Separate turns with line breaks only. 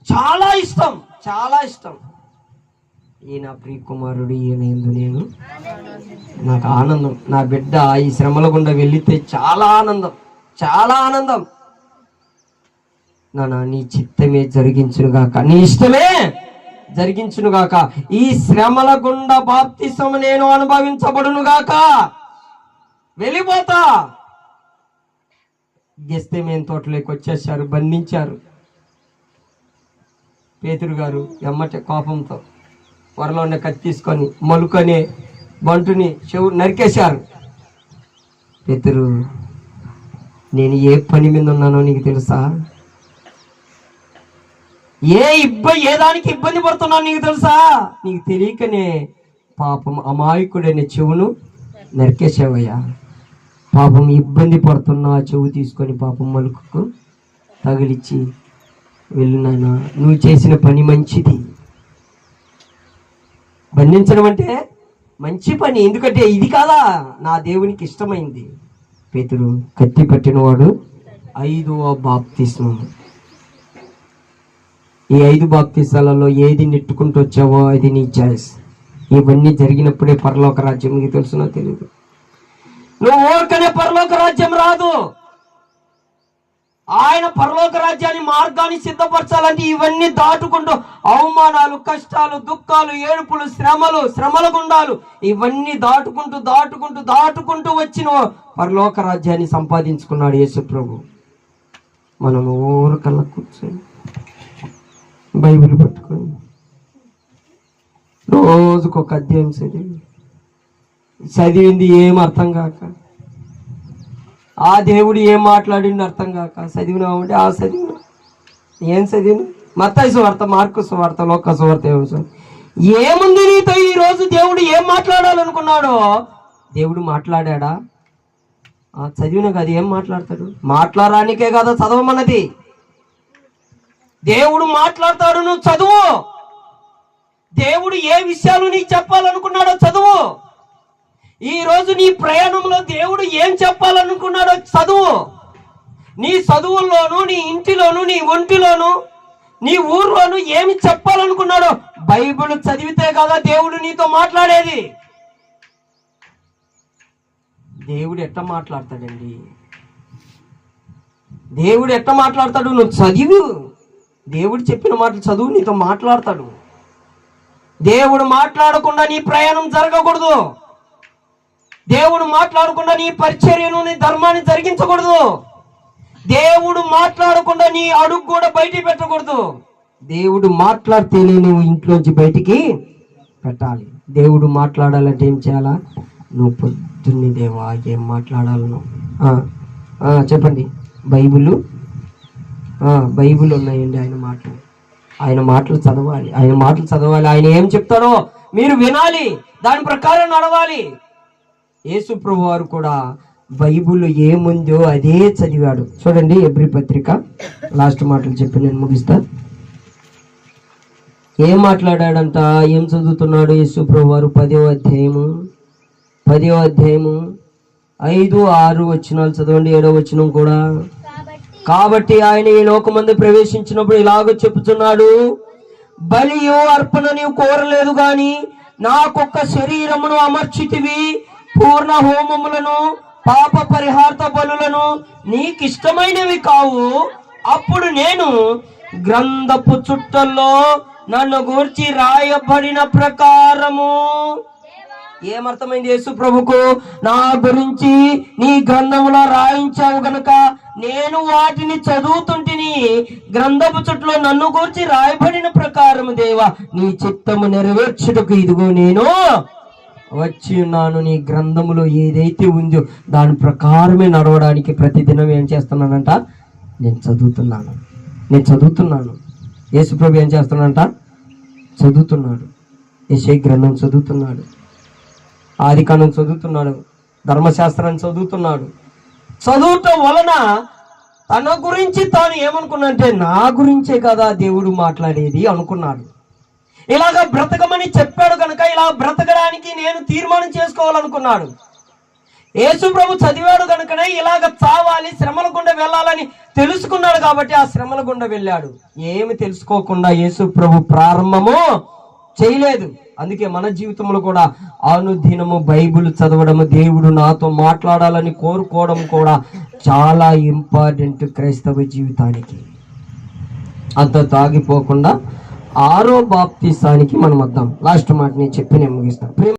చాలా ఇష్టం, చాలా ఇష్టం. ఈయన ప్రియ కుమారుడు, ఈయన యందు నేను నాకు ఆనందం. నా బిడ్డ ఈ శ్రమల గుండా వెళితే చాలా ఆనందం, చాలా ఆనందం. నాన్న నీ చిత్తమే జరిగించునుగాక, నీ ఇష్టమే జరిగించునుగాక. ఈ శ్రమల గుండా బాప్తిసం నేను అనుభవించబడునుగాక. వెళ్ళిపోతా. గెస్తేమేన్ తోటలోకి వచ్చేసారు, బంధించారు. పేతురు గారు ఎమ్మటే కోపంతో వరలో ఉన్న కత్తి తీసుకొని మొలుకనే బంటుని చెవు నరికేశారు. పేతురు, నేను ఏ పని మీద ఉన్నానో నీకు తెలుసా? ఏ దానికి ఇబ్బంది పడుతున్నాను నీకు తెలుసా? నీకు తెలియకనే పాపం అమాయకుడైన చెవును నరికేసావయ్యా. పాపం ఇబ్బంది పడుతున్నా చెవు తీసుకొని పాపం మలుకు తగిలిచ్చి వెళ్ళు నాయనా, నువ్వు చేసిన పని మంచిది. బంధించడం అంటే మంచి పని, ఎందుకంటే ఇది కాదా నా దేవునికి ఇష్టమైంది. పేతురు కత్తి పట్టినవాడు 5వ బాప్తిస్మం. ఈ 5 బాప్తిసాలలో ఏది నెట్టుకుంటూ వచ్చావో అది నీ చాయిస్. ఇవన్నీ జరిగినప్పుడే పరలోక రాజ్యం నీకు తెలుసునో తెలియదు. నువ్వు ఊరికనే పరలోక రాజ్యం రాదు. ఆయన పరలోక రాజ్యాన్ని మార్గాన్ని సిద్ధపరచాలంటే ఇవన్నీ దాటుకుంటూ అవమానాలు, కష్టాలు, దుఃఖాలు, ఏడుపులు, శ్రమల గుండాలు ఇవన్నీ దాటుకుంటూ వచ్చిన పరలోక రాజ్యాన్ని సంపాదించుకున్నాడు యేసు ప్రభు. మనము ఊరికల్లా కూర్చొని బైబిల్ పట్టుకొని రోజుకొక అధ్యాయం చదివింది ఏం అర్థం కాక, ఆ దేవుడు ఏం మాట్లాడింది అర్థం కాక చదివినామంటే ఆ చదివిన ఏం చదివిన మత్తయి సువార్త, మార్కు సువార్త, లోకా సువార్త ఏముంది నీతో? ఈరోజు దేవుడు ఏం మాట్లాడాలనుకున్నాడో దేవుడు మాట్లాడా? చదివిన కదా ఏం మాట్లాడతాడు? మాట్లాడడానికే కదా చదవమన్నది. దేవుడు మాట్లాడతాడు, నువ్వు చదువు. దేవుడు ఏ విషయాలు నీకు చెప్పాలనుకున్నాడో చదువు. ఈ రోజు నీ ప్రయాణంలో దేవుడు ఏం చెప్పాలనుకున్నాడో చదువు. నీ చదువుల్లోనూ, నీ ఇంటిలోను, నీ ఒంటిలోను, నీ ఊర్లోను ఏమి చెప్పాలనుకున్నాడో బైబిల్ చదివితే కదా దేవుడు నీతో మాట్లాడేది. దేవుడు ఎట్లా మాట్లాడతాడండి? దేవుడు ఎట్లా మాట్లాడతాడు? నువ్వు చదివు. దేవుడు చెప్పిన మాటలు చదువు, నీతో మాట్లాడతాడు. దేవుడు మాట్లాడకుండా నీ ప్రయాణం జరగకూడదు. దేవుడు మాట్లాడకుండా నీ పరిచర్యను, నీ ధర్మాన్ని జరిగించకూడదు. దేవుడు మాట్లాడకుండా నీ అడుగు కూడా బయటికి పెట్టకూడదు. దేవుడు మాట్లాడితేనే నువ్వు ఇంట్లోంచి బయటికి పెట్టాలి. దేవుడు మాట్లాడాలంటే ఏం చేయాలా? నువ్వు పొద్దున్నే దేవా ఏం మాట్లాడాలను చెప్పండి. బైబిల్ ఉన్నాయండి, ఆయన మాటలు చదవాలి. ఆయన ఏం చెప్తాడో మీరు వినాలి, దాని ప్రకారం నడవాలి. యేసు ప్రభు వారు కూడా బైబిల్లో ఏముందో అదే చదివాడు. చూడండి ఎబ్రీ పత్రిక లాస్ట్ మాటలు చెప్పి నేను ముగిస్తా. ఏం మాట్లాడాడంట, ఏం చదువుతున్నాడు యేసు ప్రభు వారు? 10వ అధ్యాయము 5, 6 వచనాలు చదవండి. 7వ వచనం కూడా. కాబట్టి ఆయన ఈ లోకమందు ప్రవేశించినప్పుడు ఇలాగ చెప్పుచున్నాడు, బలియో అర్పణ నీవు కోరలేదు గాని నాకొక్క శరీరమును అమర్చితివి, పూర్ణ హోమములను, పాప పరిహార్థ బలులను నీకిష్టమైనవి కావు. అప్పుడు నేను గ్రంథపు చుట్టల్లో నన్ను గూర్చి రాయబడిన ప్రకారము. ఏమర్థమైంది యేసు ప్రభుకు? నా గురించి నీ గ్రంథములో రాయించావు గనుక నేను వాటిని చదువుతుంటిని. గ్రంథపు చుట్టలో నన్ను గూర్చి రాయబడిన ప్రకారము దేవా నీ చిత్తము నెరవేర్చుటకు ఇదిగో నేను వచ్చి ఉన్నాను. నీ గ్రంథములో ఏదైతే ఉందో దాని ప్రకారమే నడవడానికి ప్రతిదినం ఏం చేస్తున్నానంట? నేను చదువుతున్నాను. యేసుప్రభు ఏం చేస్తున్నాడంట? చదువుతున్నాడు. యెషయా గ్రంథం చదువుతున్నాడు, ఆదికాండం చదువుతున్నాడు, ధర్మశాస్త్రాన్ని చదువుతున్నాడు. చదువుటం వలన తన గురించి తాను ఏమనుకున్నాడంటే నా గురించే కదా దేవుడు మాట్లాడేది అనుకున్నాడు. ఇలాగ బ్రతకమని చెప్పాడు కనుక ఇలా బ్రతకడానికి నేను తీర్మానం చేసుకోవాలనుకున్నాడు. యేసు ప్రభు చదివాడు కనుకనే ఇలాగ చావాలి, శ్రమల గుండా వెళ్ళాలని తెలుసుకున్నాడు కాబట్టి ఆ శ్రమల గుండా వెళ్ళాడు. ఏమి తెలుసుకోకుండా యేసు ప్రభు ప్రారంభము చేయలేదు. అందుకే మన జీవితంలో కూడా అనుదినము బైబిల్ చదవడము, దేవుడు నాతో మాట్లాడాలని కోరుకోవడం కూడా చాలా ఇంపార్టెంట్ క్రైస్తవ జీవితానికి. అంత తాగిపోకుండా 6వ బాప్తీసానికి మనం వద్దాం. లాస్ట్ మాట నేను చెప్పి నేను ముగిస్తాను.